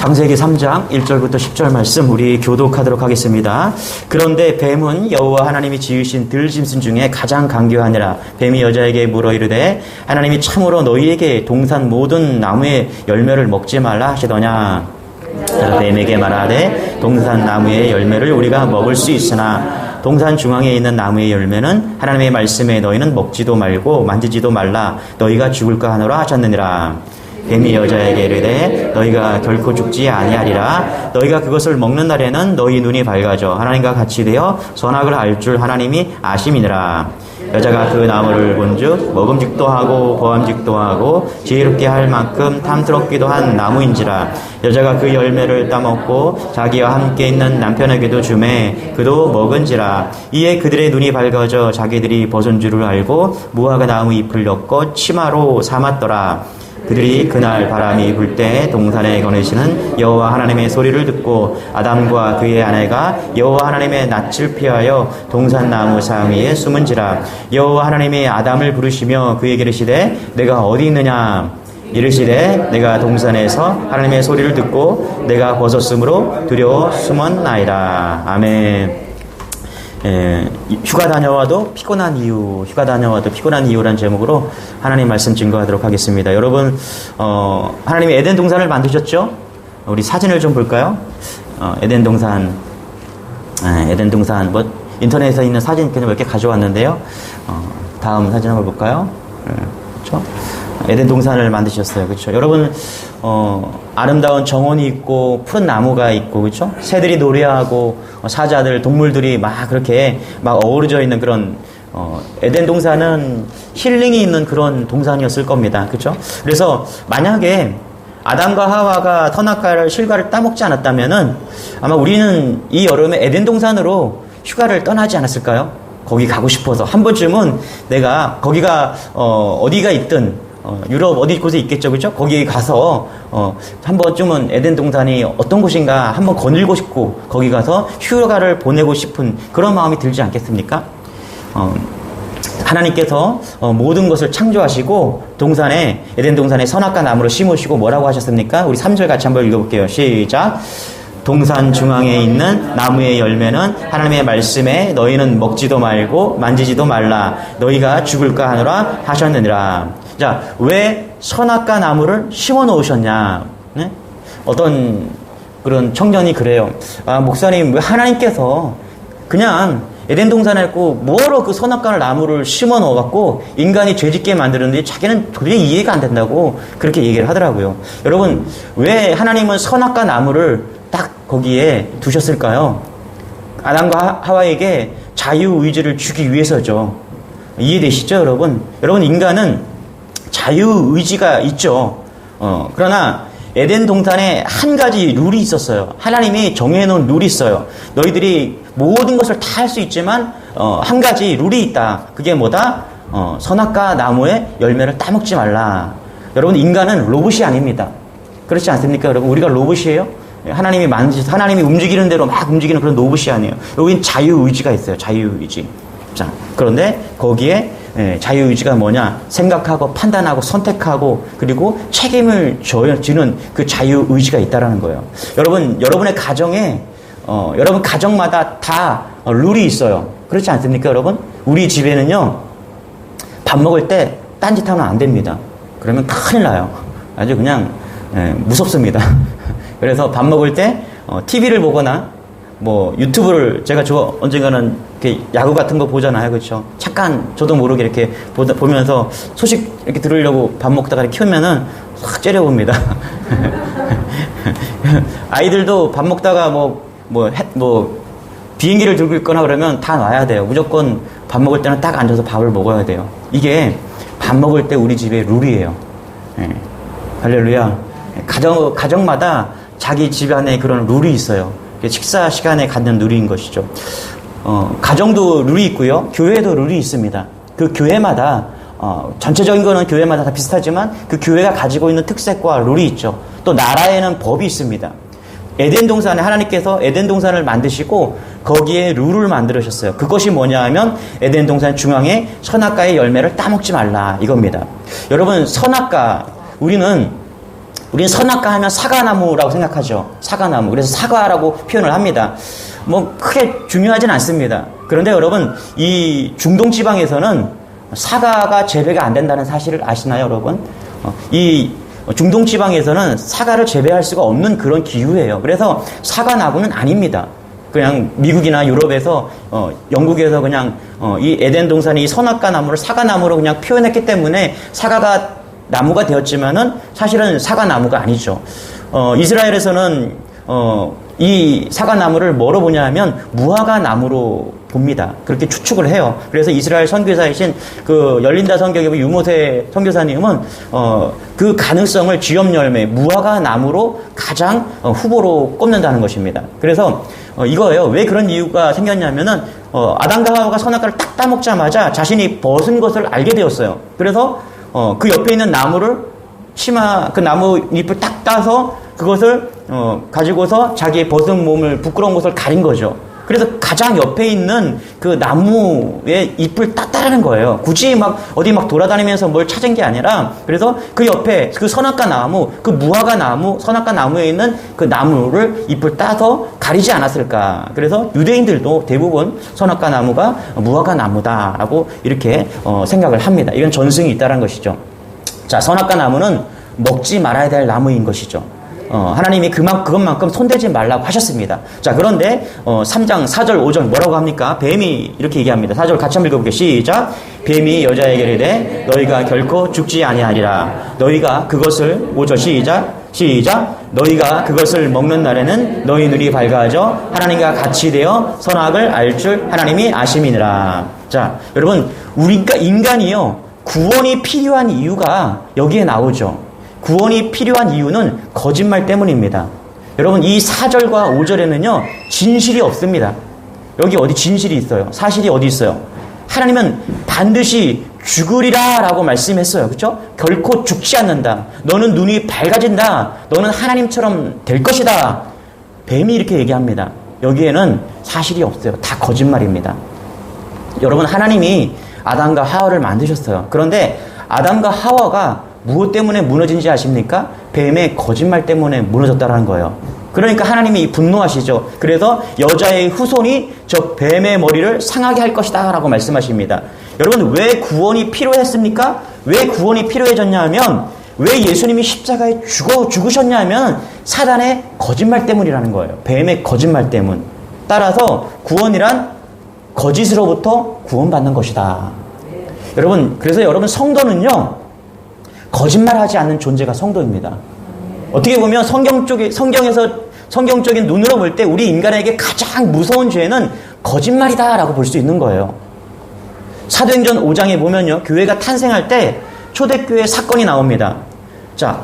창세기 3장 1절부터 10절 말씀 우리 교독하도록 하겠습니다. 그런데 뱀은 여호와 하나님이 지으신 들짐승 중에 가장 강교하니라. 뱀이 여자에게 물어 이르되 하나님이 참으로 너희에게 동산 모든 나무의 열매를 먹지 말라 하시더냐. 뱀에게 말하되 동산 나무의 열매를 우리가 먹을 수 있으나 동산 중앙에 있는 나무의 열매는 하나님의 말씀에 너희는 먹지도 말고 만지지도 말라 너희가 죽을까 하노라 하셨느니라. 뱀이 여자에게 이르되 너희가 결코 죽지 아니하리라. 너희가 그것을 먹는 날에는 너희 눈이 밝아져 하나님과 같이 되어 선악을 알 줄 하나님이 아심이니라. 여자가 그 나무를 본즉 먹음직도 하고 보암직도 하고 지혜롭게 할 만큼 탐스럽기도 한 나무인지라. 여자가 그 열매를 따먹고 자기와 함께 있는 남편에게도 주매 그도 먹은지라. 이에 그들의 눈이 밝아져 자기들이 벗은 줄을 알고 무화과 나무 잎을 엮어 치마로 삼았더라. 그들이 그날 바람이 불 때 동산에 거느시는 여호와 하나님의 소리를 듣고 아담과 그의 아내가 여호와 하나님의 낯을 피하여 동산 나무 상위에 숨은지라. 여호와 하나님이 아담을 부르시며 그에게 이르시되 내가 어디 있느냐. 이르시되 내가 동산에서 하나님의 소리를 듣고 내가 벗었으므로 두려워 숨었나이다. 아멘. 휴가 다녀와도 피곤한 이유란 제목으로 하나님 말씀 증거하도록 하겠습니다. 여러분, 하나님이 에덴 동산을 만드셨죠? 우리 사진을 좀 볼까요? 에덴 동산, 뭐, 인터넷에 있는 사진 그냥 몇 개 가져왔는데요. 다음 사진 한번 볼까요? 그렇죠? 에덴 동산을 만드셨어요. 그렇죠? 여러분, 아름다운 정원이 있고 푸른 나무가 있고 그렇죠? 새들이 노래하고 사자들, 동물들이 막 그렇게 막 어우러져 있는 그런 에덴 동산은 힐링이 있는 그런 동산이었을 겁니다. 그렇죠? 그래서 만약에 아담과 하와가 선악과를 실과를 따먹지 않았다면은 아마 우리는 이 여름에 에덴 동산으로 휴가를 떠나지 않았을까요? 거기 가고 싶어서 한 번쯤은 내가 거기가 어디가 있든 유럽 어디 곳에 있겠죠, 그렇죠? 거기에 가서 한 번쯤은 에덴 동산이 어떤 곳인가 한번 거닐고 싶고 거기 가서 휴가를 보내고 싶은 그런 마음이 들지 않겠습니까? 하나님께서 모든 것을 창조하시고 에덴 동산에 선악과 나무를 심으시고 뭐라고 하셨습니까? 우리 3절 같이 한번 읽어볼게요. 시작. 동산 중앙에 있는 나무의 열매는 하나님의 말씀에 너희는 먹지도 말고 만지지도 말라 너희가 죽을까 하노라 하셨느니라. 자, 왜 선악과 나무를 심어 놓으셨냐? 네? 어떤 그런 청년이 그래요. 아, 목사님, 왜 하나님께서 그냥 에덴 동산에 있고 뭐로 그 선악과 나무를 심어 넣어갖고 인간이 죄짓게 만드는데 자기는 도저히 이해가 안 된다고 그렇게 얘기를 하더라고요. 여러분, 왜 하나님은 선악과 나무를 딱 거기에 두셨을까요? 아담과 하와에게 자유의지를 주기 위해서죠. 이해되시죠, 여러분? 여러분, 인간은 자유의지가 있죠. 그러나 에덴 동산에 한 가지 룰이 있었어요. 하나님이 정해놓은 룰이 있어요. 너희들이 모든 것을 다 할 수 있지만 한 가지 룰이 있다. 그게 뭐다? 선악과 나무의 열매를 따먹지 말라. 여러분, 인간은 로봇이 아닙니다. 그렇지 않습니까, 여러분? 우리가 로봇이에요? 하나님이 움직이는 대로 막 움직이는 그런 로봇이 아니에요. 여기는 자유의지가 있어요. 자유의지. 자, 그런데 거기에 자유의지가 뭐냐? 생각하고 판단하고 선택하고 그리고 책임을 지는 그 자유의지가 있다라는 거예요. 여러분의 가정에 여러분 가정마다 다 룰이 있어요. 그렇지 않습니까, 여러분? 우리 집에는요, 밥 먹을 때 딴짓하면 안 됩니다. 그러면 큰일 나요. 아주 그냥 무섭습니다. 그래서 밥 먹을 때 TV를 보거나 뭐 유튜브를 제가 언젠가는 이렇게 야구 같은 거 보잖아요, 그렇죠? 잠깐 저도 모르게 이렇게 보면서 소식 이렇게 들으려고 밥 먹다가 이렇게 키우면은 확 째려봅니다. 아이들도 밥 먹다가 비행기를 들고 있거나 그러면 다 놔야 돼요. 무조건 밥 먹을 때는 딱 앉아서 밥을 먹어야 돼요. 이게 밥 먹을 때 우리 집의 룰이에요. 할렐루야. 가정마다 자기 집안에 그런 룰이 있어요. 식사 시간에 갖는 룰인 것이죠. 가정도 룰이 있고요. 교회도 룰이 있습니다. 그 교회마다 전체적인 거는 교회마다 다 비슷하지만 그 교회가 가지고 있는 특색과 룰이 있죠. 또 나라에는 법이 있습니다. 에덴 동산에 하나님께서 에덴 동산을 만드시고 거기에 룰을 만들으셨어요. 그것이 뭐냐 하면 에덴 동산 중앙에 선악과의 열매를 따먹지 말라 이겁니다. 여러분, 선악과, 우리는 우리는 선악과 하면 사과나무라고 생각하죠. 사과나무. 그래서 사과라고 표현을 합니다. 뭐 크게 중요하진 않습니다. 그런데 여러분, 이 중동 지방에서는 사과가 재배가 안 된다는 사실을 아시나요, 여러분? 이 중동 지방에서는 사과를 재배할 수가 없는 그런 기후예요. 그래서 사과나무는 아닙니다. 그냥 미국이나 유럽에서 영국에서 그냥 이 에덴 동산이 이 선악과 나무를 사과나무로 그냥 표현했기 때문에 사과가 나무가 되었지만은 사실은 사과나무가 아니죠. 이스라엘에서는 이 사과나무를 뭐로 보냐 하면 무화과 나무로 봅니다. 그렇게 추측을 해요. 그래서 이스라엘 선교사이신 그 열린다 성경의 유모세 선교사님은 그 가능성을 쥐염열매 무화과 나무로 가장 후보로 꼽는다는 것입니다. 그래서 이거예요. 왜 그런 이유가 생겼냐면은 아담과 하와가 선악과를 딱 따먹자마자 자신이 벗은 것을 알게 되었어요. 그래서 그 옆에 있는 나무를 그 나무 잎을 딱 따서 그것을 가지고서 자기의 벗은 몸을 부끄러운 것을 가린 거죠. 그래서 가장 옆에 있는 그 나무의 잎을 땄다라는 거예요. 굳이 어디 돌아다니면서 뭘 찾은 게 아니라, 그래서 그 옆에 그 선악과 나무, 그 무화과 나무, 선악과 나무에 있는 그 나무를 잎을 따서 가리지 않았을까. 그래서 유대인들도 대부분 선악과 나무가 무화과 나무다라고 이렇게 생각을 합니다. 이건 전승이 있다는 것이죠. 자, 선악과 나무는 먹지 말아야 될 나무인 것이죠. 하나님이 그것만큼 손대지 말라고 하셨습니다. 자, 그런데 3장 4절 5절 뭐라고 합니까? 뱀이 이렇게 얘기합니다. 4절 같이 한번 읽어볼게요. 시작. 뱀이 여자에게 이르되 너희가 결코 죽지 아니하리라. 너희가 그것을 5절 시작. 너희가 그것을 먹는 날에는 너희 눈이 밝아져 하나님과 같이 되어 선악을 알 줄 하나님이 아심이니라. 자, 여러분, 우리가 인간이요, 구원이 필요한 이유가 여기에 나오죠. 구원이 필요한 이유는 거짓말 때문입니다. 여러분, 이 4절과 5절에는요, 진실이 없습니다. 여기 어디 진실이 있어요? 사실이 어디 있어요? 하나님은 반드시 죽으리라 라고 말씀했어요. 그렇죠? 결코 죽지 않는다. 너는 눈이 밝아진다. 너는 하나님처럼 될 것이다. 뱀이 이렇게 얘기합니다. 여기에는 사실이 없어요. 다 거짓말입니다. 여러분, 하나님이 아담과 하와를 만드셨어요. 그런데 아담과 하와가 무엇 때문에 무너진지 아십니까? 뱀의 거짓말 때문에 무너졌다는 거예요. 그러니까 하나님이 분노하시죠. 그래서 여자의 후손이 저 뱀의 머리를 상하게 할 것이다 라고 말씀하십니다. 여러분, 왜 구원이 필요했습니까? 왜 구원이 필요해졌냐 하면, 왜 예수님이 십자가에 죽으셨냐 하면 사단의 거짓말 때문이라는 거예요. 뱀의 거짓말 때문. 따라서 구원이란 거짓으로부터 구원받는 것이다. 여러분, 그래서 여러분, 성도는요, 거짓말하지 않는 존재가 성도입니다. 어떻게 보면 성경적인 눈으로 볼 때 우리 인간에게 가장 무서운 죄는 거짓말이다라고 볼 수 있는 거예요. 사도행전 5장에 보면요, 교회가 탄생할 때 초대교회 사건이 나옵니다. 자,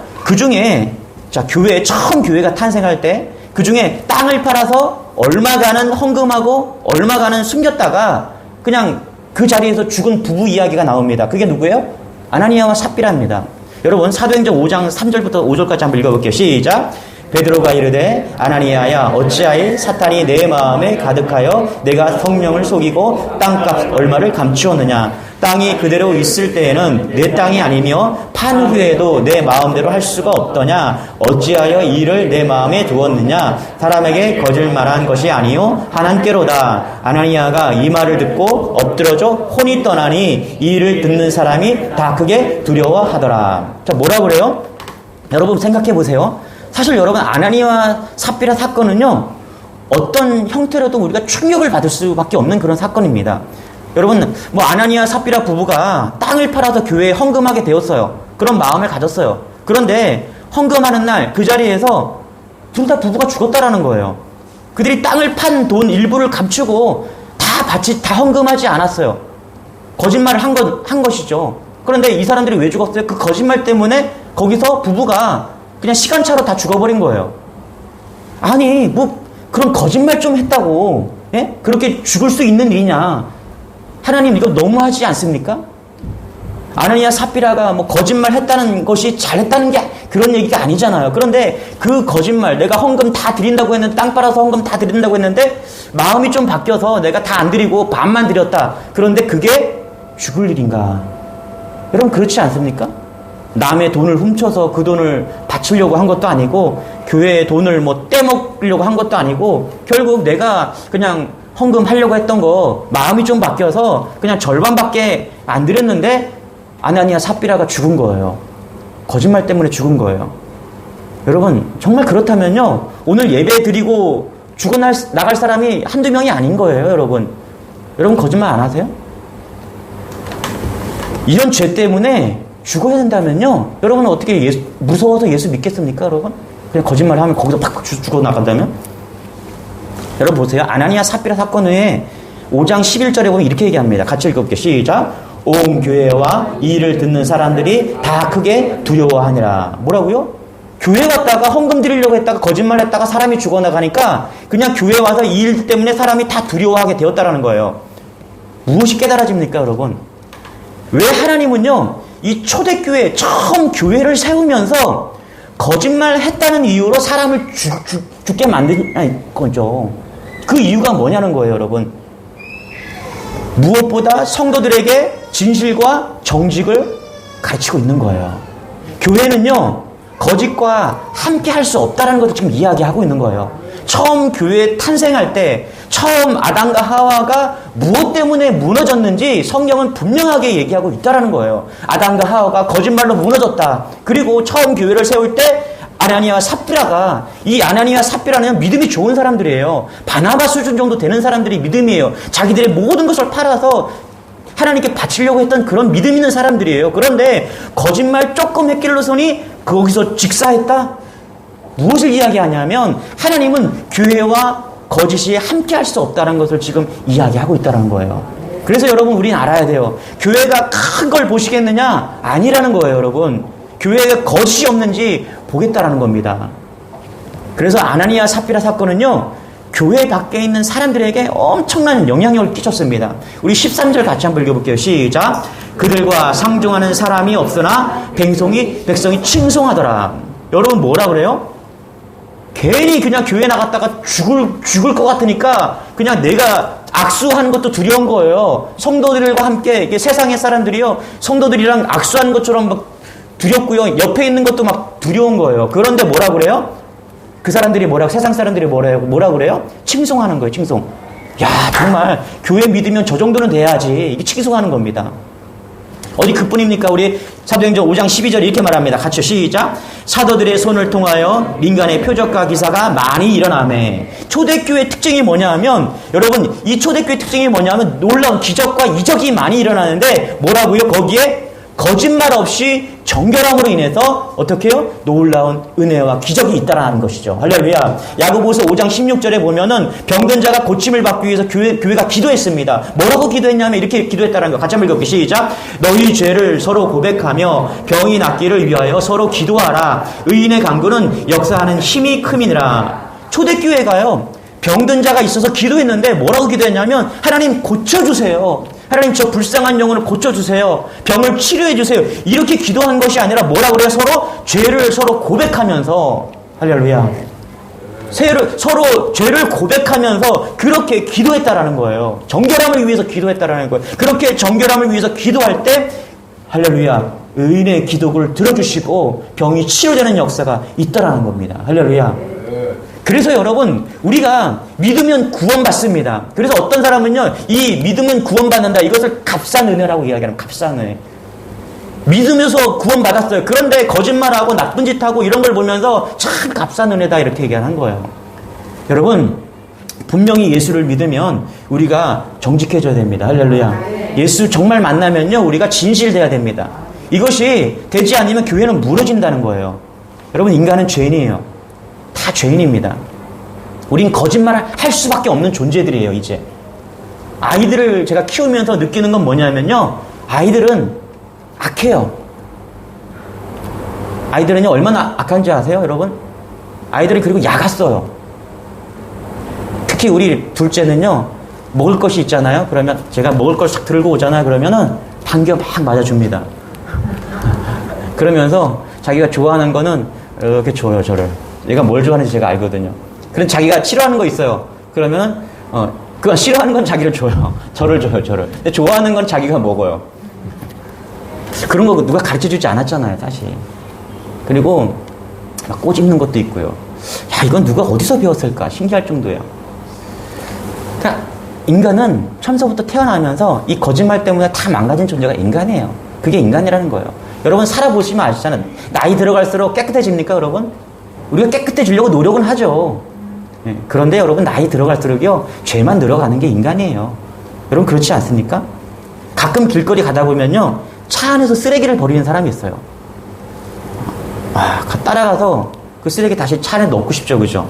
처음 교회가 탄생할 때 그 중에 땅을 팔아서 얼마간은 헌금하고 얼마간은 숨겼다가 그냥 그 자리에서 죽은 부부 이야기가 나옵니다. 그게 누구예요? 아나니아와 삽비라입니다. 여러분, 사도행전 5장 3절부터 5절까지 한번 읽어볼게요. 시작. 베드로가 이르되 아나니아야, 어찌하여 사탄이 내 마음에 가득하여 내가 성령을 속이고 땅값 얼마를 감추었느냐. 땅이 그대로 있을 때에는 내 땅이 아니며 판 후에도 내 마음대로 할 수가 없더냐. 어찌하여 이를 내 마음에 두었느냐. 사람에게 거짓말한 것이 아니요 하나님께로다. 아나니아가 이 말을 듣고 엎드러져 혼이 떠나니 이 일을 듣는 사람이 다 크게 두려워하더라. 자, 뭐라 그래요? 여러분, 생각해 보세요. 사실 여러분, 아나니아와 삽비라 사건은요, 어떤 형태로도 우리가 충격을 받을 수밖에 없는 그런 사건입니다. 여러분, 아나니아 삽비라 부부가 땅을 팔아서 교회에 헌금하게 되었어요. 그런 마음을 가졌어요. 그런데 헌금하는 날 그 자리에서 둘 다 부부가 죽었다라는 거예요. 그들이 땅을 판 돈 일부를 감추고 다 헌금하지 않았어요. 거짓말을 한 것이죠. 그런데 이 사람들이 왜 죽었어요? 그 거짓말 때문에 거기서 부부가 그냥 시간차로 다 죽어버린 거예요. 아니, 그런 거짓말 좀 했다고, 예? 그렇게 죽을 수 있는 일이냐? 하나님, 이거 너무하지 않습니까? 아나니아 삽비라가 거짓말 했다는 것이 잘했다는 게 그런 얘기가 아니잖아요. 그런데 그 거짓말, 내가 헌금 다 드린다고 했는데, 땅 팔아서 헌금 다 드린다고 했는데 마음이 좀 바뀌어서 내가 다 안 드리고 반만 드렸다. 그런데 그게 죽을 일인가? 여러분, 그렇지 않습니까? 남의 돈을 훔쳐서 그 돈을 바치려고 한 것도 아니고 교회의 돈을 뭐 떼먹으려고 한 것도 아니고 결국 내가 그냥 헌금하려고 했던 거 마음이 좀 바뀌어서 그냥 절반밖에 안 드렸는데 아나니아 삽비라가 죽은 거예요. 거짓말 때문에 죽은 거예요. 여러분 정말 그렇다면요 오늘 예배 드리고 나갈 사람이 한두 명이 아닌 거예요. 여러분 거짓말 안 하세요? 이런 죄 때문에 죽어야 된다면요 여러분은 어떻게 무서워서 예수 믿겠습니까? 여러분 그냥 거짓말을 하면 거기서 팍팍 죽어 나간다면? 여러분 보세요. 아나니아 삽비라 사건 후에 5장 11절에 보면 이렇게 얘기합니다. 같이 읽어볼게요. 시작. 온 교회와 이 일을 듣는 사람들이 다 크게 두려워하니라. 뭐라고요? 교회 갔다가 헌금 드리려고 했다가 거짓말했다가 사람이 죽어나가니까 그냥 교회 와서 이 일 때문에 사람이 다 두려워하게 되었다라는 거예요. 무엇이 깨달아집니까 여러분? 왜 하나님은요 이 초대교회 처음 교회를 세우면서 거짓말했다는 이유로 사람을 죽게 만든 거죠. 그 이유가 뭐냐는 거예요 여러분. 무엇보다 성도들에게 진실과 정직을 가르치고 있는 거예요. 교회는요 거짓과 함께 할 수 없다는 것을 지금 이야기하고 있는 거예요. 처음 교회 탄생할 때 처음 아담과 하와가 무엇 때문에 무너졌는지 성경은 분명하게 얘기하고 있다는 거예요. 아담과 하와가 거짓말로 무너졌다. 그리고 처음 교회를 세울 때 아나니아와 삽비라가 이 아나니아와 삽비라는 믿음이 좋은 사람들이에요. 바나바 수준 정도 되는 사람들이 믿음이에요. 자기들의 모든 것을 팔아서 하나님께 바치려고 했던 그런 믿음 있는 사람들이에요. 그런데 거짓말 조금 했길로서니 거기서 직사했다? 무엇을 이야기하냐면 하나님은 교회와 거짓이 함께 할 수 없다는 것을 지금 이야기하고 있다는 거예요. 그래서 여러분 우리는 알아야 돼요. 교회가 큰 걸 보시겠느냐? 아니라는 거예요 여러분. 교회에 거짓이 없는지 보겠다라는 겁니다. 그래서 아나니아 삽비라 사건은요 교회 밖에 있는 사람들에게 엄청난 영향력을 끼쳤습니다. 우리 13절 같이 한번 읽어볼게요. 시작. 그들과 상종하는 사람이 없으나 백성이 칭송하더라. 여러분 뭐라 그래요? 괜히 그냥 교회 나갔다가 죽을 것 같으니까 그냥 내가 악수하는 것도 두려운 거예요. 성도들과 함께 세상의 사람들이요 성도들이랑 악수하는 것처럼 막 두렵고요 옆에 있는 것도 막 두려운 거예요. 그런데 뭐라 그래요? 그 사람들이 세상 사람들이 뭐라 그래요? 칭송하는 거예요. 칭송. 야 정말 교회 믿으면 저 정도는 돼야지. 이게 칭송하는 겁니다. 어디 그뿐입니까? 우리 사도행전 5장 12절 이렇게 말합니다. 같이요. 시작. 사도들의 손을 통하여 민간의 표적과 기사가 많이 일어나매. 초대교회 특징이 뭐냐 하면 여러분 이 초대교회 특징이 뭐냐 하면 놀라운 기적과 이적이 많이 일어나는데 뭐라고요? 거기에 거짓말 없이 정결함으로 인해서 어떻게 해요? 놀라운 은혜와 기적이 있다라는 것이죠. 할렐루야. 야고보서 5장 16절에 보면은 병든 자가 고침을 받기 위해서 교회가 기도했습니다. 뭐라고 기도했냐면 이렇게 기도했다는 거. 같이 한번 읽어볼게요. 시작. 너희 죄를 서로 고백하며 병이 낫기를 위하여 서로 기도하라. 의인의 간구는 역사하는 힘이 큼이니라. 초대교회가요. 병든 자가 있어서 기도했는데 뭐라고 기도했냐면 하나님 고쳐주세요. 하나님 저 불쌍한 영혼을 고쳐주세요. 병을 치료해주세요. 이렇게 기도한 것이 아니라 뭐라고 그래요? 죄를 서로 고백하면서 할렐루야. 서로 죄를 고백하면서 그렇게 기도했다라는 거예요. 정결함을 위해서 기도했다라는 거예요. 그렇게 정결함을 위해서 기도할 때 할렐루야. 의인의 기도를 들어주시고 병이 치료되는 역사가 있다라는 겁니다. 할렐루야. 그래서 여러분 우리가 믿으면 구원받습니다. 그래서 어떤 사람은요 이 믿으면 구원받는다 이것을 값싼 은혜라고 이야기하는 값싼 은혜. 믿으면서 구원받았어요. 그런데 거짓말하고 나쁜 짓하고 이런 걸 보면서 참 값싼 은혜다 이렇게 얘기하는 거예요. 여러분 분명히 예수를 믿으면 우리가 정직해져야 됩니다. 할렐루야. 예수 정말 만나면요 우리가 진실돼야 됩니다. 이것이 되지 않으면 교회는 무너진다는 거예요. 여러분 인간은 죄인이에요. 다 죄인입니다. 우린 거짓말을 할 수밖에 없는 존재들이에요. 이제 아이들을 제가 키우면서 느끼는 건 뭐냐면요 아이들은 악해요. 아이들은요 얼마나 악한지 아세요 여러분? 아이들은 그리고 야갔어요. 특히 우리 둘째는요 먹을 것이 있잖아요. 그러면 제가 먹을 걸 싹 들고 오잖아요. 그러면은 반겨 막 맞아줍니다. 그러면서 자기가 좋아하는 거는 이렇게 줘요. 저를. 얘가 뭘 좋아하는지 제가 알거든요. 그럼 자기가 싫어하는 거 있어요. 그러면 그건 싫어하는 건 자기를 줘요. 저를 줘요. 근데 좋아하는 건 자기가 먹어요. 그런 거 누가 가르쳐 주지 않았잖아요, 사실. 그리고 막 꼬집는 것도 있고요. 야, 이건 누가 어디서 배웠을까? 신기할 정도예요. 그러니까 인간은 처음부터 태어나면서 이 거짓말 때문에 다 망가진 존재가 인간이에요. 그게 인간이라는 거예요. 여러분 살아보시면 아시잖아요. 나이 들어갈수록 깨끗해집니까, 여러분? 우리가 깨끗해지려고 노력은 하죠. 네. 그런데 여러분 나이 들어갈수록요, 죄만 늘어가는 게 인간이에요. 여러분 그렇지 않습니까? 가끔 길거리 가다 보면요, 차 안에서 쓰레기를 버리는 사람이 있어요. 따라가서 그 쓰레기 다시 차 안에 넣고 싶죠, 그죠?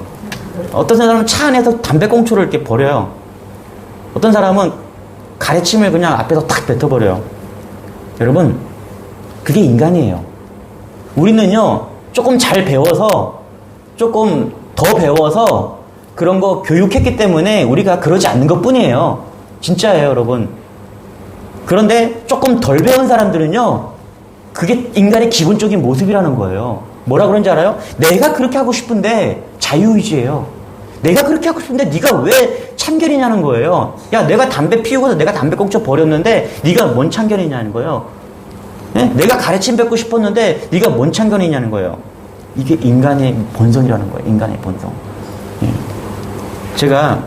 어떤 사람은 차 안에서 담배꽁초를 이렇게 버려요. 어떤 사람은 가래침을 그냥 앞에서 탁 뱉어버려요. 여러분, 그게 인간이에요. 우리는요, 조금 잘 배워서, 조금 더 배워서 그런 거 교육했기 때문에 우리가 그러지 않는 것 뿐이에요. 진짜예요, 여러분. 그런데 조금 덜 배운 사람들은요, 그게 인간의 기본적인 모습이라는 거예요. 뭐라 그런지 알아요? 내가 그렇게 하고 싶은데 자유의지예요. 내가 그렇게 하고 싶은데 네가 왜 참견이냐는 거예요. 야, 내가 담배 피우고서 내가 담배꽁초 버렸는데 네가 뭔 참견이냐는 거예요. 네? 내가 가르침 뱉고 싶었는데 네가 뭔 참견이냐는 거예요. 이게 인간의 본성이라는 거예요. 인간의 본성. 네. 제가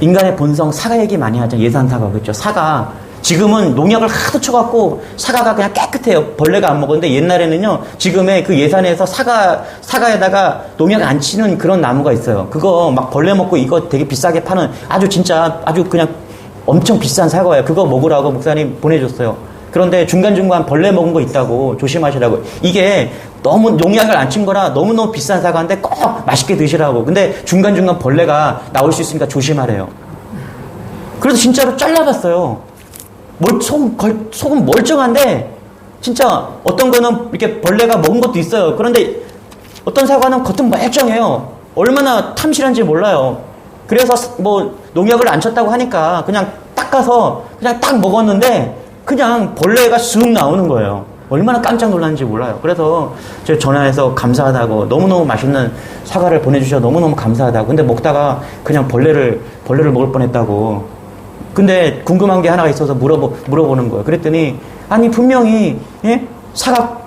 인간의 본성 사과 얘기 많이 하죠. 예산사과 그렇죠. 사과 지금은 농약을 하도 쳐갖고 사과가 그냥 깨끗해요. 벌레가 안 먹었는데 옛날에는요, 지금의 그 예산에서 사과에다가 농약 안 치는 그런 나무가 있어요. 그거 막 벌레 먹고 이거 되게 비싸게 파는 아주 진짜 아주 그냥 엄청 비싼 사과예요. 그거 먹으라고 목사님 보내줬어요. 그런데 중간중간 벌레 먹은 거 있다고 조심하시라고. 이게 너무 농약을 안 친 거라 너무너무 비싼 사과인데 꼭 맛있게 드시라고. 근데 중간중간 벌레가 나올 수 있으니까 조심하래요. 그래서 진짜로 잘라봤어요. 속은 멀쩡한데 진짜 어떤 거는 이렇게 벌레가 먹은 것도 있어요. 그런데 어떤 사과는 겉은 멀쩡해요. 얼마나 탐실한지 몰라요. 그래서 뭐 농약을 안 쳤다고 하니까 그냥 닦아서 그냥 딱 먹었는데 그냥 벌레가 쑥 나오는 거예요. 얼마나 깜짝 놀랐는지 몰라요. 그래서 제가 전화해서 감사하다고, 너무너무 맛있는 사과를 보내주셔서 너무너무 감사하다고. 근데 먹다가 그냥 벌레를 먹을 뻔했다고. 근데 궁금한 게 하나가 있어서 물어보는 거예요. 그랬더니 아니 분명히 사과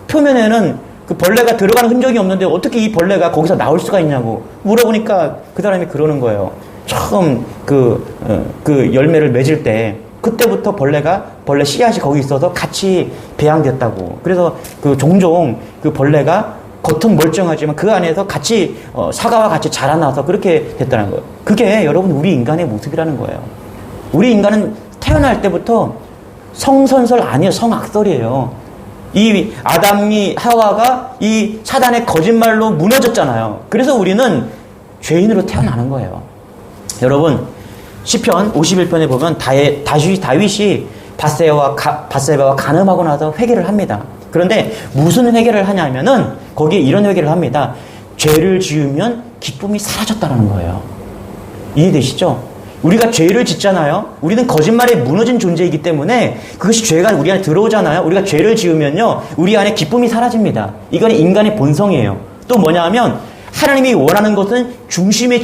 표면에는 그 벌레가 들어가는 흔적이 없는데 어떻게 이 벌레가 거기서 나올 수가 있냐고 물어보니까 그 사람이 그러는 거예요. 처음 그 열매를 맺을 때 그때부터 벌레 씨앗이 거기 있어서 같이 배양됐다고. 그래서 그 종종 그 벌레가 겉은 멀쩡하지만 그 안에서 같이 사과와 같이 자라나서 그렇게 됐다는 거예요. 그게 여러분 우리 인간의 모습이라는 거예요. 우리 인간은 태어날 때부터 성선설 아니에요. 성악설이에요. 이 아담이 하와가 이 사단의 거짓말로 무너졌잖아요. 그래서 우리는 죄인으로 태어나는 거예요. 여러분 시편 51편에 보면 다윗이 밧세바와 간음하고 나서 회개를 합니다. 그런데 무슨 회개를 하냐면은 거기에 이런 회개를 합니다. 죄를 지으면 기쁨이 사라졌다는 거예요. 이해되시죠? 우리가 죄를 짓잖아요. 우리는 거짓말에 무너진 존재이기 때문에 그것이 죄가 우리 안에 들어오잖아요. 우리가 죄를 지으면요, 우리 안에 기쁨이 사라집니다. 이건 인간의 본성이에요. 또 뭐냐 하면 하나님이 원하는 것은 중심이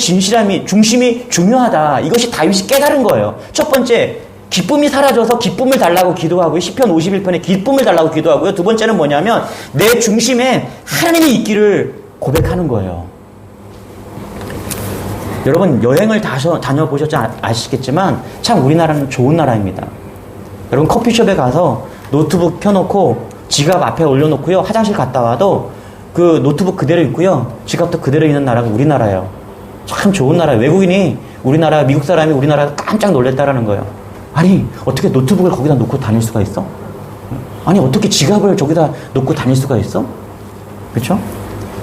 중요하다. 이것이 다윗이 깨달은 거예요. 첫 번째, 기쁨이 사라져서 기쁨을 달라고 기도하고요. 시편 51편에 기쁨을 달라고 기도하고요. 두 번째는 뭐냐면 내 중심에 하나님이 있기를 고백하는 거예요. 여러분 여행을 다녀보셨지 아시겠지만 참 우리나라는 좋은 나라입니다. 여러분 커피숍에 가서 노트북 켜놓고 지갑 앞에 올려놓고요, 화장실 갔다 와도 그 노트북 그대로 있고요, 지갑도 그대로 있는 나라가 우리나라예요. 참 좋은 나라예요. 외국인이 우리나라, 미국 사람이 우리나라에 깜짝 놀랐다라는 거예요. 아니 어떻게 노트북을 거기다 놓고 다닐 수가 있어? 아니 어떻게 지갑을 저기다 놓고 다닐 수가 있어? 그렇죠?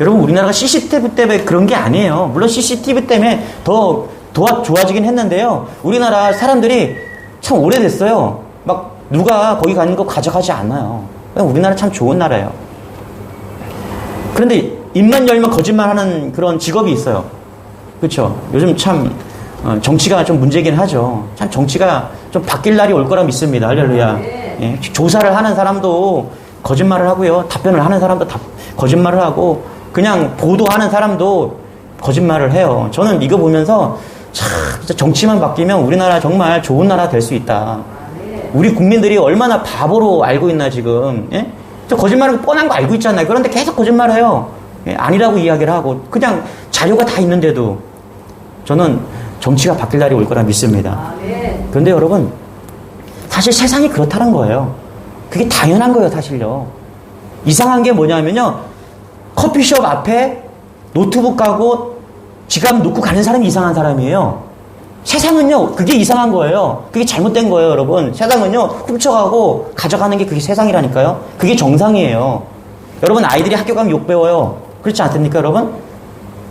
여러분 우리나라가 CCTV 때문에 그런 게 아니에요. 물론 CCTV 때문에 더 좋아지긴 했는데요, 우리나라 사람들이 참 오래됐어요. 막 누가 거기 가는 거 가져가지 않아요. 우리나라 참 좋은 나라예요. 그런데 입만 열면 거짓말하는 그런 직업이 있어요. 그렇죠? 요즘 참 정치가 좀 문제긴 하죠. 참 정치가 좀 바뀔 날이 올 거라 믿습니다. 할렐루야. 예, 조사를 하는 사람도 거짓말을 하고요, 답변을 하는 사람도 거짓말을 하고, 그냥 보도하는 사람도 거짓말을 해요. 저는 이거 보면서 참 진짜 정치만 바뀌면 우리나라 정말 좋은 나라 될 수 있다. 우리 국민들이 얼마나 바보로 알고 있나 지금. 예? 저 거짓말은 뻔한 거 알고 있잖아요. 그런데 계속 거짓말해요. 예? 아니라고 이야기를 하고 그냥 자료가 다 있는데도 저는 정치가 바뀔 날이 올 거라 믿습니다. 그런데 여러분 사실 세상이 그렇다는 거예요. 그게 당연한 거예요 사실요. 이상한 게 뭐냐면요. 커피숍 앞에 노트북 가고 지갑 놓고 가는 사람이 이상한 사람이에요. 세상은요, 그게 이상한 거예요. 그게 잘못된 거예요, 여러분. 세상은요, 훔쳐가고 가져가는 게 그게 세상이라니까요. 그게 정상이에요. 여러분, 아이들이 학교 가면 욕 배워요. 그렇지 않습니까, 여러분?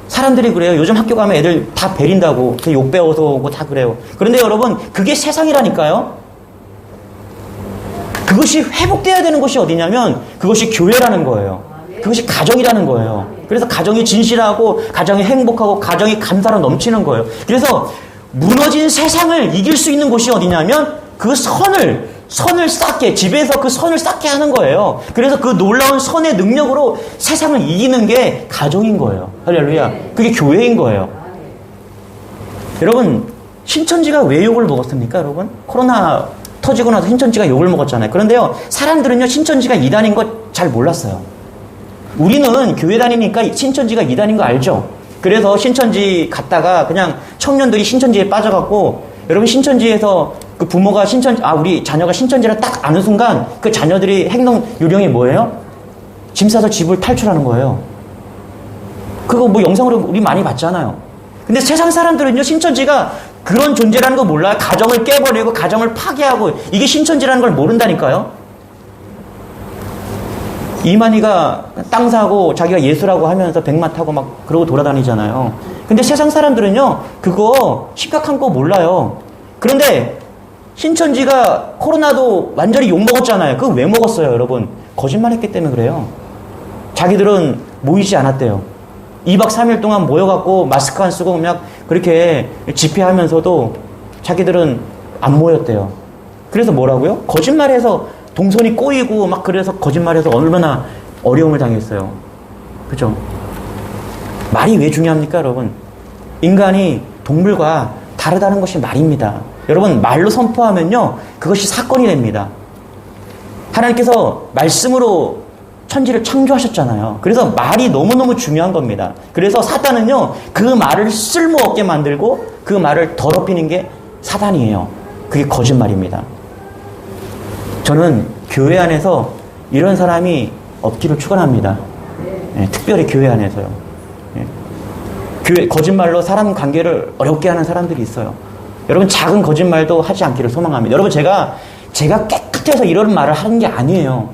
사람들이 그래요. 요즘 학교 가면 애들 다 베린다고. 욕 배워서 오고 다 그래요. 그런데 여러분, 그게 세상이라니까요. 그것이 회복돼야 되는 것이 어디냐면, 그것이 교회라는 거예요. 그것이 가정이라는 거예요. 그래서 가정이 진실하고, 가정이 행복하고, 가정이 감사로 넘치는 거예요. 그래서, 무너진 세상을 이길 수 있는 곳이 어디냐면 그 선을 쌓게 집에서 그 선을 쌓게 하는 거예요. 그래서 그 놀라운 선의 능력으로 세상을 이기는 게 가정인 거예요. 할렐루야. 그게 교회인 거예요. 여러분 신천지가 왜 욕을 먹었습니까? 여러분 코로나 터지고 나서 신천지가 욕을 먹었잖아요. 그런데요 사람들은요 신천지가 이단인 거 잘 몰랐어요. 우리는 교회 다니니까 신천지가 이단인 거 알죠? 그래서 신천지 갔다가 그냥 청년들이 신천지에 빠져갖고 여러분 신천지에서 그 부모가 우리 자녀가 신천지를 딱 아는 순간 그 자녀들이 행동 요령이 뭐예요? 짐 싸서 집을 탈출하는 거예요. 그거 뭐 영상으로 우리 많이 봤잖아요. 근데 세상 사람들은요 신천지가 그런 존재라는 거 몰라요. 가정을 깨버리고 가정을 파괴하고 이게 신천지라는 걸 모른다니까요. 이만희가 땅 사고 자기가 예수라고 하면서 백마 타고 막 그러고 돌아다니잖아요. 근데 세상 사람들은요 그거 심각한 거 몰라요. 그런데 신천지가 코로나도 완전히 욕먹었잖아요. 그거 왜 먹었어요 여러분? 거짓말했기 때문에 그래요. 자기들은 모이지 않았대요. 2박 3일 동안 모여갖고 마스크 안 쓰고 그냥 그렇게 집회하면서도 자기들은 안 모였대요. 그래서 뭐라고요? 거짓말해서 동선이 꼬이고 막 그래서 거짓말해서 얼마나 어려움을 당했어요. 그죠? 말이 왜 중요합니까, 여러분? 인간이 동물과 다르다는 것이 말입니다. 여러분, 말로 선포하면요, 그것이 사건이 됩니다. 하나님께서 말씀으로 천지를 창조하셨잖아요. 그래서 말이 너무너무 중요한 겁니다. 그래서 사단은요, 그 말을 쓸모없게 만들고 그 말을 더럽히는 게 사단이에요. 그게 거짓말입니다. 저는 교회 안에서 이런 사람이 없기를 축원합니다. 예, 특별히 교회 안에서요. 예. 교회 거짓말로 사람 관계를 어렵게 하는 사람들이 있어요. 여러분 작은 거짓말도 하지 않기를 소망합니다. 여러분 제가 깨끗해서 이런 말을 하는 게 아니에요.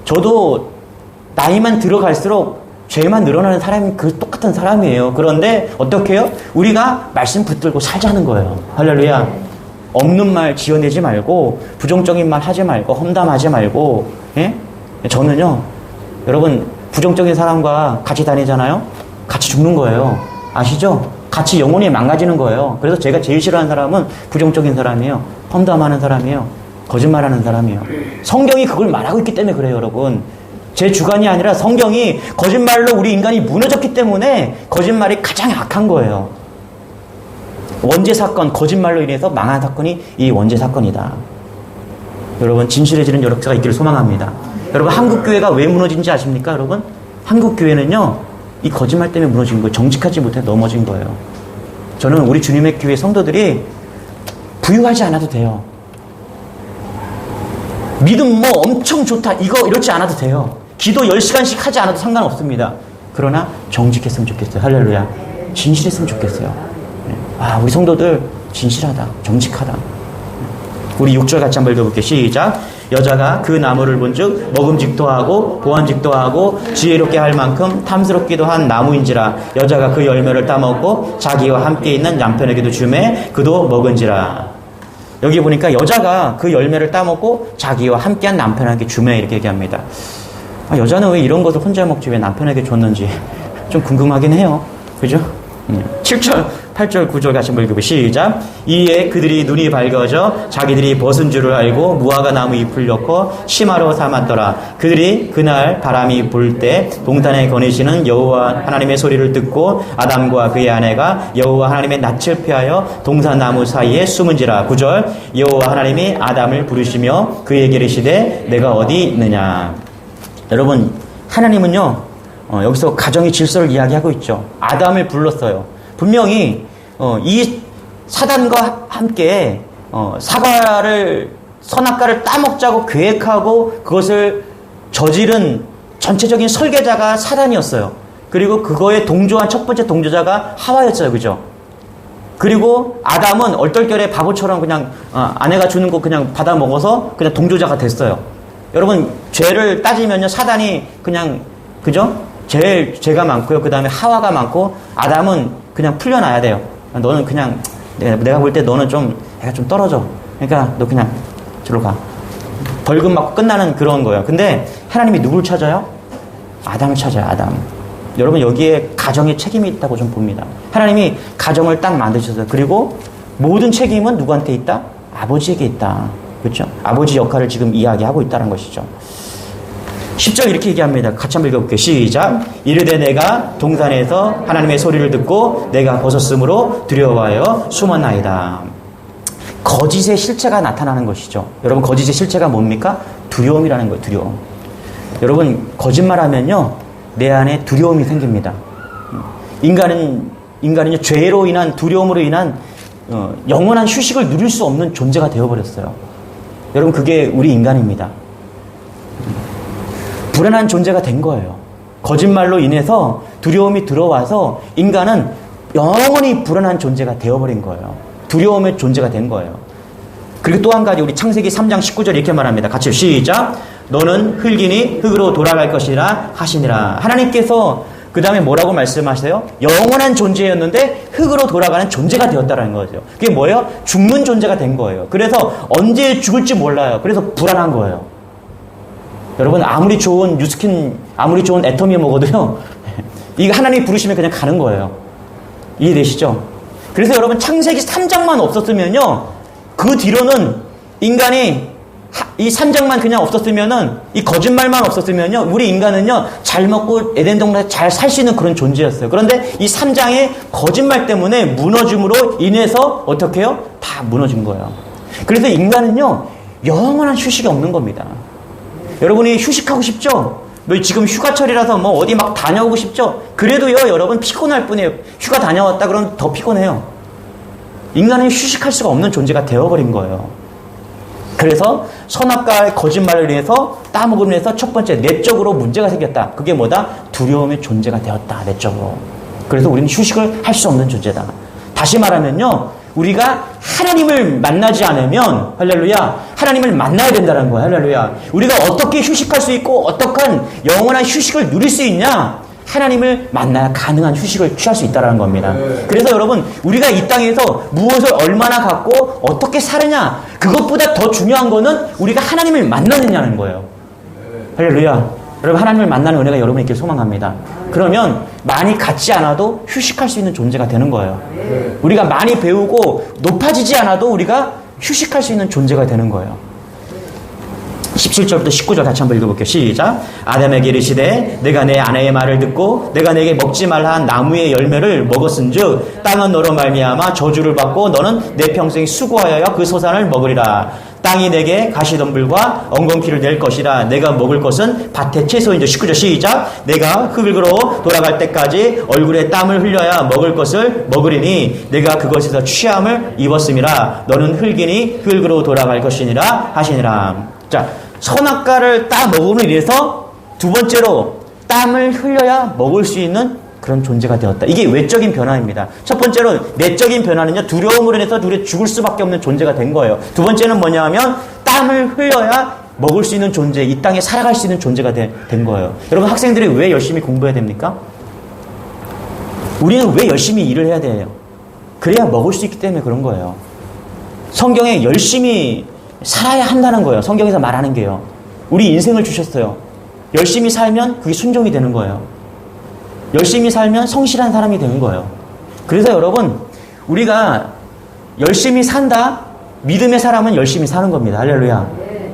저도 나이만 들어갈수록 죄만 늘어나는 사람이 그 똑같은 사람이에요. 그런데 어떻게 해요? 우리가 말씀 붙들고 살자는 거예요. 할렐루야. 없는 말 지어내지 말고 부정적인 말 하지 말고 험담하지 말고 예? 저는요 여러분 부정적인 사람과 같이 다니잖아요. 같이 죽는 거예요. 아시죠? 같이 영혼이 망가지는 거예요. 그래서 제가 제일 싫어하는 사람은 부정적인 사람이에요. 험담하는 사람이에요. 거짓말하는 사람이에요. 성경이 그걸 말하고 있기 때문에 그래요. 여러분 제 주관이 아니라 성경이 거짓말로 우리 인간이 무너졌기 때문에 거짓말이 가장 악한 거예요. 원죄 사건, 거짓말로 인해서 망한 사건이 이 원죄 사건이다. 여러분 진실해지는 여력자가 있기를 소망합니다. 여러분 한국교회가 왜 무너진지 아십니까? 여러분 한국교회는요 이 거짓말 때문에 무너진 거예요. 정직하지 못해 넘어진 거예요. 저는 우리 주님의 교회 성도들이 부유하지 않아도 돼요. 믿음 뭐 엄청 좋다 이렇지 않아도 돼요. 기도 10시간씩 하지 않아도 상관없습니다. 그러나 정직했으면 좋겠어요. 할렐루야. 진실했으면 좋겠어요. 우리 성도들 진실하다, 정직하다. 우리 6절 같이 한번 읽어볼게요. 시작. 여자가 그 나무를 본즉 먹음직도 하고 보안직도 하고 지혜롭게 할 만큼 탐스럽기도 한 나무인지라. 여자가 그 열매를 따먹고 자기와 함께 있는 남편에게도 주매 그도 먹은지라. 여기 보니까 여자가 그 열매를 따먹고 자기와 함께한 남편에게 주매 이렇게 얘기합니다. 여자는 왜 이런 것을 혼자 먹지 왜 남편에게 줬는지 좀 궁금하긴 해요. 그죠? 7절, 8절, 9절 같이 한번 읽어보세요. 시작. 이에 그들이 눈이 밝아져 자기들이 벗은 줄을 알고 무화과 나무 잎을 엮어 심화로 삼았더라. 그들이 그날 바람이 불 때 동산에 거니시는 여호와 하나님의 소리를 듣고 아담과 그의 아내가 여호와 하나님의 낯을 피하여 동산 나무 사이에 숨은지라. 9절. 여호와 하나님이 아담을 부르시며 그에게 이르시되 내가 어디 있느냐. 여러분, 하나님은요 여기서 가정의 질서를 이야기하고 있죠. 아담을 불렀어요. 분명히 이 사단과 함께 선악과를 따먹자고 계획하고 그것을 저지른 전체적인 설계자가 사단이었어요. 그리고 그거에 동조한 첫 번째 동조자가 하와였어요. 그죠? 그리고 아담은 얼떨결에 바보처럼 그냥 아내가 주는 거 그냥 받아 먹어서 그냥 동조자가 됐어요. 여러분, 죄를 따지면요 사단이 그냥, 그죠? 제일 죄가 많고요. 그 다음에 하와가 많고, 아담은 그냥 풀려나야 돼요. 너는 그냥, 내가 볼 때 너는 좀, 애가 좀 떨어져. 그러니까 너 그냥 저로 가. 벌금 맞고 끝나는 그런 거예요. 근데 하나님이 누굴 찾아요? 아담을 찾아요, 아담. 여러분, 여기에 가정의 책임이 있다고 좀 봅니다. 하나님이 가정을 딱 만드셨어요. 그리고 모든 책임은 누구한테 있다? 아버지에게 있다. 그렇죠? 아버지 역할을 지금 이야기하고 있다는 것이죠. 10절 이렇게 얘기합니다. 같이 한번 읽어볼게요. 시작. 이르되 내가 동산에서 하나님의 소리를 듣고 내가 벗었으므로 두려워하여 숨었나이다. 거짓의 실체가 나타나는 것이죠. 여러분, 거짓의 실체가 뭡니까? 두려움이라는 거예요. 두려움. 여러분, 거짓말하면요 내 안에 두려움이 생깁니다. 인간은요 죄로 인한 두려움으로 인한 영원한 휴식을 누릴 수 없는 존재가 되어버렸어요. 여러분, 그게 우리 인간입니다. 불안한 존재가 된 거예요. 거짓말로 인해서 두려움이 들어와서 인간은 영원히 불안한 존재가 되어버린 거예요. 두려움의 존재가 된 거예요. 그리고 또 한 가지, 우리 창세기 3장 19절 이렇게 말합니다. 같이 시작. 너는 흙이니 흙으로 돌아갈 것이라 하시니라. 하나님께서 그 다음에 뭐라고 말씀하세요? 영원한 존재였는데 흙으로 돌아가는 존재가 되었다는 거죠. 그게 뭐예요? 죽는 존재가 된 거예요. 그래서 언제 죽을지 몰라요. 그래서 불안한 거예요. 여러분, 아무리 좋은 뉴스킨, 아무리 좋은 애터미 먹어도요 이거 하나님이 부르시면 그냥 가는 거예요. 이해되시죠? 그래서 여러분, 창세기 3장만 없었으면요 그 뒤로는 인간이 이 3장만 그냥 없었으면은, 이 거짓말만 없었으면요 우리 인간은요 잘 먹고 에덴 동산에서 잘 살 수 있는 그런 존재였어요. 그런데 이 3장의 거짓말 때문에 무너짐으로 인해서 어떻게 해요? 다 무너진 거예요. 그래서 인간은요 영원한 휴식이 없는 겁니다. 여러분이 휴식하고 싶죠? 뭐 지금 휴가철이라서 뭐 어디 막 다녀오고 싶죠? 그래도요 여러분 피곤할 뿐이에요. 휴가 다녀왔다 그러면 더 피곤해요. 인간은 휴식할 수가 없는 존재가 되어버린 거예요. 그래서 선악과의 거짓말을 인해서 따먹음으로 인해서 첫 번째 내적으로 문제가 생겼다. 그게 뭐다? 두려움의 존재가 되었다. 내적으로. 그래서 우리는 휴식을 할 수 없는 존재다. 다시 말하면요 우리가 하나님을 만나지 않으면, 할렐루야, 하나님을 만나야 된다는 거야. 할렐루야. 우리가 어떻게 휴식할 수 있고 어떡한 영원한 휴식을 누릴 수 있냐? 하나님을 만나야 가능한 휴식을 취할 수 있다는 겁니다. 그래서 여러분, 우리가 이 땅에서 무엇을 얼마나 갖고 어떻게 사느냐, 그것보다 더 중요한 거는 우리가 하나님을 만나느냐는 거예요. 할렐루야. 여러분, 하나님을 만나는 은혜가 여러분에게 있길 소망합니다. 그러면 많이 갖지 않아도 휴식할 수 있는 존재가 되는 거예요. 우리가 많이 배우고 높아지지 않아도 우리가 휴식할 수 있는 존재가 되는 거예요. 17절부터 19절 같이 한번 읽어볼게요. 시작. 아담에게 이르시되 내가 내 아내의 말을 듣고 내가 내게 먹지 말라 한 나무의 열매를 먹었은즉 땅은 너로 말미암아 저주를 받고 너는 내 평생 수고하여 그 소산을 먹으리라. 땅이 내게 가시덤불과 엉겅퀴를 낼 것이라. 내가 먹을 것은 밭의 채소인즉. 19절 시작. 내가 흙으로 돌아갈 때까지 얼굴에 땀을 흘려야 먹을 것을 먹으리니 내가 그것에서 취함을 입었음이라. 너는 흙이니 흙으로 돌아갈 것이니라 하시니라. 자, 선악과를 따 먹음으로 인해서 두 번째로 땀을 흘려야 먹을 수 있는 그런 존재가 되었다. 이게 외적인 변화입니다. 첫 번째로 내적인 변화는요, 두려움으로 인해서 우리가 죽을 수밖에 없는 존재가 된 거예요. 두 번째는 뭐냐 하면 땀을 흘려야 먹을 수 있는 존재, 이 땅에 살아갈 수 있는 존재가 된 거예요. 여러분, 학생들이 왜 열심히 공부해야 됩니까? 우리는 왜 열심히 일을 해야 돼요? 그래야 먹을 수 있기 때문에 그런 거예요. 성경에 열심히 살아야 한다는 거예요. 성경에서 말하는 게요. 우리 인생을 주셨어요. 열심히 살면 그게 순종이 되는 거예요. 열심히 살면 성실한 사람이 되는 거예요. 그래서 여러분, 우리가 열심히 산다? 믿음의 사람은 열심히 사는 겁니다. 할렐루야.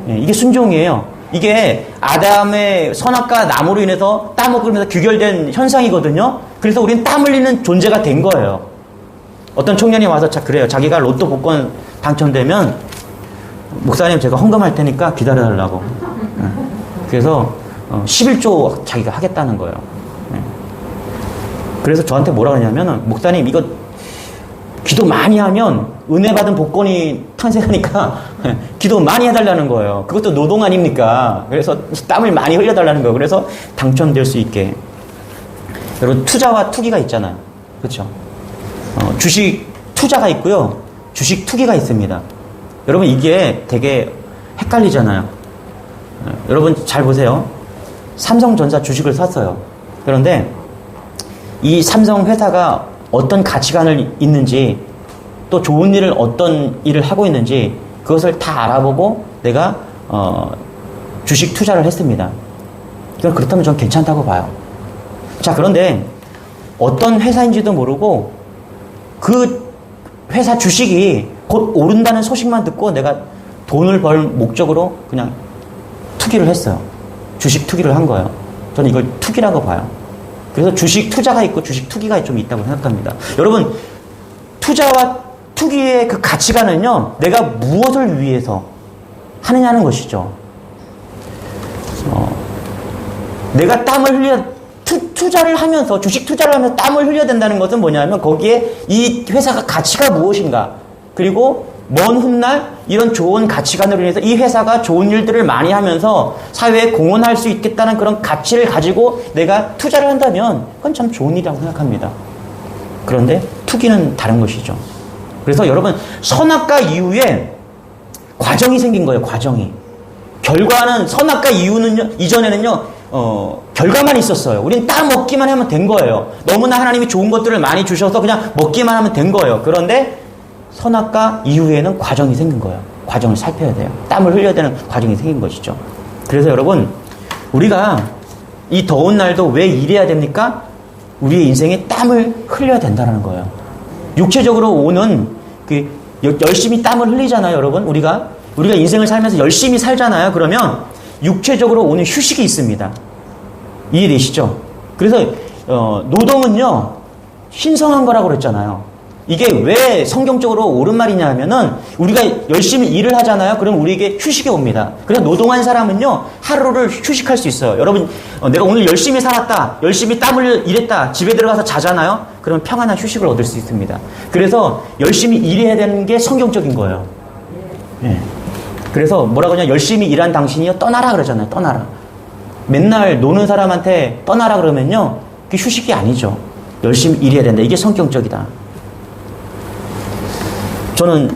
예, 이게 순종이에요. 이게 아담의 선악과 나무로 인해서 땀 흘리면서 규결된 현상이거든요. 그래서 우리는 땀 흘리는 존재가 된 거예요. 어떤 청년이 와서 그래요. 자기가 로또 복권 당첨되면 목사님 제가 헌금할 테니까 기다려달라고. 그래서 11조 자기가 하겠다는 거예요. 그래서 저한테 뭐라 그러냐면, 목사님 이거 기도 많이 하면 은혜 받은 복권이 탄생하니까 기도 많이 해달라는 거예요. 그것도 노동 아닙니까? 그래서 땀을 많이 흘려달라는 거예요. 그래서 당첨될 수 있게. 여러분, 투자와 투기가 있잖아요. 그렇죠? 주식 투자가 있고요. 주식 투기가 있습니다. 여러분, 이게 되게 헷갈리잖아요. 여러분 잘 보세요. 삼성전자 주식을 샀어요. 그런데 이 삼성 회사가 어떤 가치관을 있는지, 또 좋은 일을 어떤 일을 하고 있는지 그것을 다 알아보고 내가 주식 투자를 했습니다. 그렇다면 전 괜찮다고 봐요. 자, 그런데 어떤 회사인지도 모르고 그 회사 주식이 곧 오른다는 소식만 듣고 내가 돈을 벌 목적으로 그냥 투기를 했어요. 주식 투기를 한 거예요. 저는 이걸 투기라고 봐요. 그래서 주식 투자가 있고 주식 투기가 좀 있다고 생각합니다. 여러분, 투자와 투기의 그 가치관은요, 내가 무엇을 위해서 하느냐는 것이죠. 내가 땀을 흘려, 투자를 하면서, 주식 투자를 하면서 땀을 흘려야 된다는 것은 뭐냐면, 거기에 이 회사가 가치가 무엇인가, 그리고 먼 훗날 이런 좋은 가치관으로 인해서 이 회사가 좋은 일들을 많이 하면서 사회에 공헌할 수 있겠다는 그런 가치를 가지고 내가 투자를 한다면 그건 참 좋은 일이라고 생각합니다. 그런데 투기는 다른 것이죠. 그래서 여러분, 선악과 이후에 과정이 생긴 거예요. 과정이. 결과는, 선악과 이전에는요 결과만 있었어요. 우린 딱 먹기만 하면 된 거예요. 너무나 하나님이 좋은 것들을 많이 주셔서 그냥 먹기만 하면 된 거예요. 그런데 선악과 이후에는 과정이 생긴 거예요. 과정을 살펴야 돼요. 땀을 흘려야 되는 과정이 생긴 것이죠. 그래서 여러분, 우리가 이 더운 날도 왜 일해야 됩니까? 우리의 인생에 땀을 흘려야 된다는 거예요. 육체적으로 오는 열심히 땀을 흘리잖아요, 여러분. 우리가 인생을 살면서 열심히 살잖아요. 그러면 육체적으로 오는 휴식이 있습니다. 이해되시죠? 그래서 노동은요 신성한 거라고 그랬잖아요. 이게 왜 성경적으로 옳은 말이냐 하면은, 우리가 열심히 일을 하잖아요. 그럼 우리에게 휴식이 옵니다. 그래서 노동한 사람은요 하루를 휴식할 수 있어요. 여러분, 내가 오늘 열심히 살았다, 열심히 땀을 일했다, 집에 들어가서 자잖아요. 그러면 평안한 휴식을 얻을 수 있습니다. 그래서 열심히 일해야 되는 게 성경적인 거예요. 네. 그래서 뭐라고 하냐, 열심히 일한 당신이요 떠나라 그러잖아요. 떠나라. 맨날 노는 사람한테 떠나라 그러면요 그게 휴식이 아니죠. 열심히 일해야 된다. 이게 성경적이다. 저는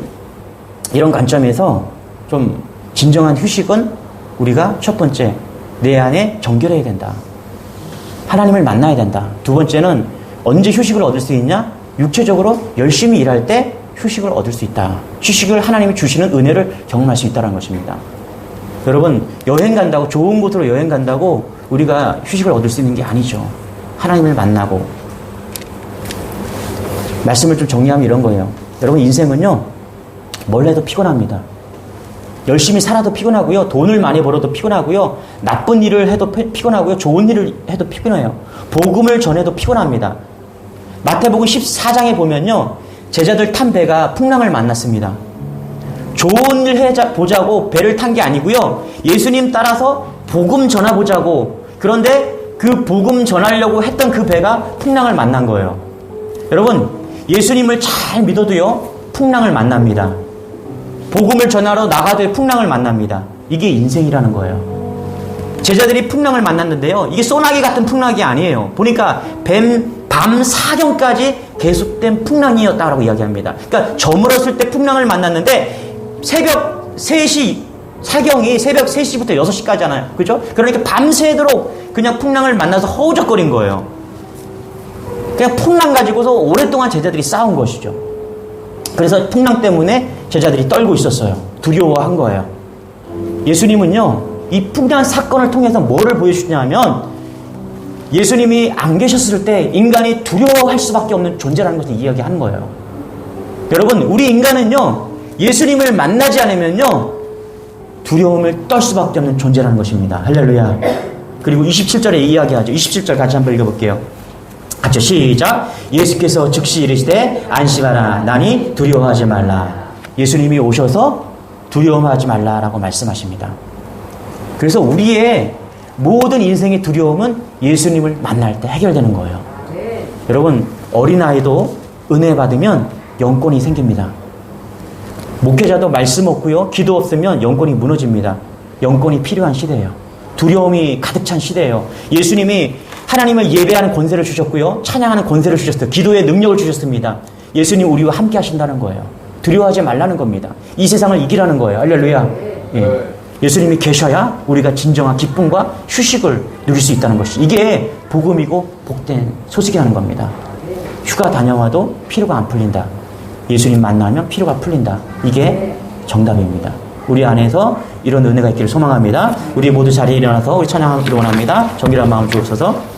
이런 관점에서 좀 진정한 휴식은 우리가 첫 번째, 내 안에 정결해야 된다. 하나님을 만나야 된다. 두 번째는 언제 휴식을 얻을 수 있냐? 육체적으로 열심히 일할 때 휴식을 얻을 수 있다. 휴식을 하나님이 주시는 은혜를 경험할 수 있다는 것입니다. 여러분, 여행 간다고, 좋은 곳으로 여행 간다고 우리가 휴식을 얻을 수 있는 게 아니죠. 하나님을 만나고. 말씀을 좀 정리하면 이런 거예요. 여러분, 인생은요 뭘 해도 피곤합니다. 열심히 살아도 피곤하고요, 돈을 많이 벌어도 피곤하고요, 나쁜 일을 해도 피곤하고요, 좋은 일을 해도 피곤해요. 복음을 전해도 피곤합니다. 마태복음 14장에 보면요, 제자들 탄 배가 풍랑을 만났습니다. 좋은 일 해보자고 배를 탄 게 아니고요, 예수님 따라서 복음 전하보자고, 그런데 그 복음 전하려고 했던 그 배가 풍랑을 만난 거예요. 여러분, 예수님을 잘 믿어도요 풍랑을 만납니다. 복음을 전하러 나가도 풍랑을 만납니다. 이게 인생이라는 거예요. 제자들이 풍랑을 만났는데요, 이게 소나기 같은 풍랑이 아니에요. 보니까 밤 사경까지 계속된 풍랑이었다고 이야기합니다. 그러니까 저물었을 때 풍랑을 만났는데 새벽 3시, 사경이 새벽 3시부터 6시까지잖아요. 그죠? 그러니까 밤새도록 그냥 풍랑을 만나서 허우적거린 거예요. 그냥 풍랑 가지고서 오랫동안 제자들이 싸운 것이죠. 그래서 풍랑 때문에 제자들이 떨고 있었어요. 두려워한 거예요. 예수님은요 이 풍랑 사건을 통해서 뭐를 보여주냐면, 예수님이 안 계셨을 때 인간이 두려워할 수밖에 없는 존재라는 것을 이야기하는 거예요. 여러분, 우리 인간은요, 예수님을 만나지 않으면요, 두려움을 떨 수밖에 없는 존재라는 것입니다. 할렐루야. 그리고 27절에 이야기하죠. 27절 같이 한번 읽어볼게요. 같이 시작. 예수께서 즉시 이르시되 안심하라. 나니 두려워하지 말라. 예수님이 오셔서 두려워하지 말라라고 말씀하십니다. 그래서 우리의 모든 인생의 두려움은 예수님을 만날 때 해결되는 거예요. 네. 여러분, 어린아이도 은혜 받으면 영권이 생깁니다. 목회자도 말씀 없고요, 기도 없으면 영권이 무너집니다. 영권이 필요한 시대예요. 두려움이 가득 찬 시대예요. 예수님이 하나님을 예배하는 권세를 주셨고요, 찬양하는 권세를 주셨어요. 기도의 능력을 주셨습니다. 예수님 우리와 함께 하신다는 거예요. 두려워하지 말라는 겁니다. 이 세상을 이기라는 거예요. 할렐루야. 예. 예수님이 계셔야 우리가 진정한 기쁨과 휴식을 누릴 수 있다는 것이, 이게 복음이고 복된 소식이라는 겁니다. 휴가 다녀와도 피로가 안 풀린다. 예수님 만나면 피로가 풀린다. 이게 정답입니다. 우리 안에서 이런 은혜가 있기를 소망합니다. 우리 모두 자리에 일어나서 우리 찬양하기를 원합니다. 정결한 마음 주옵소서.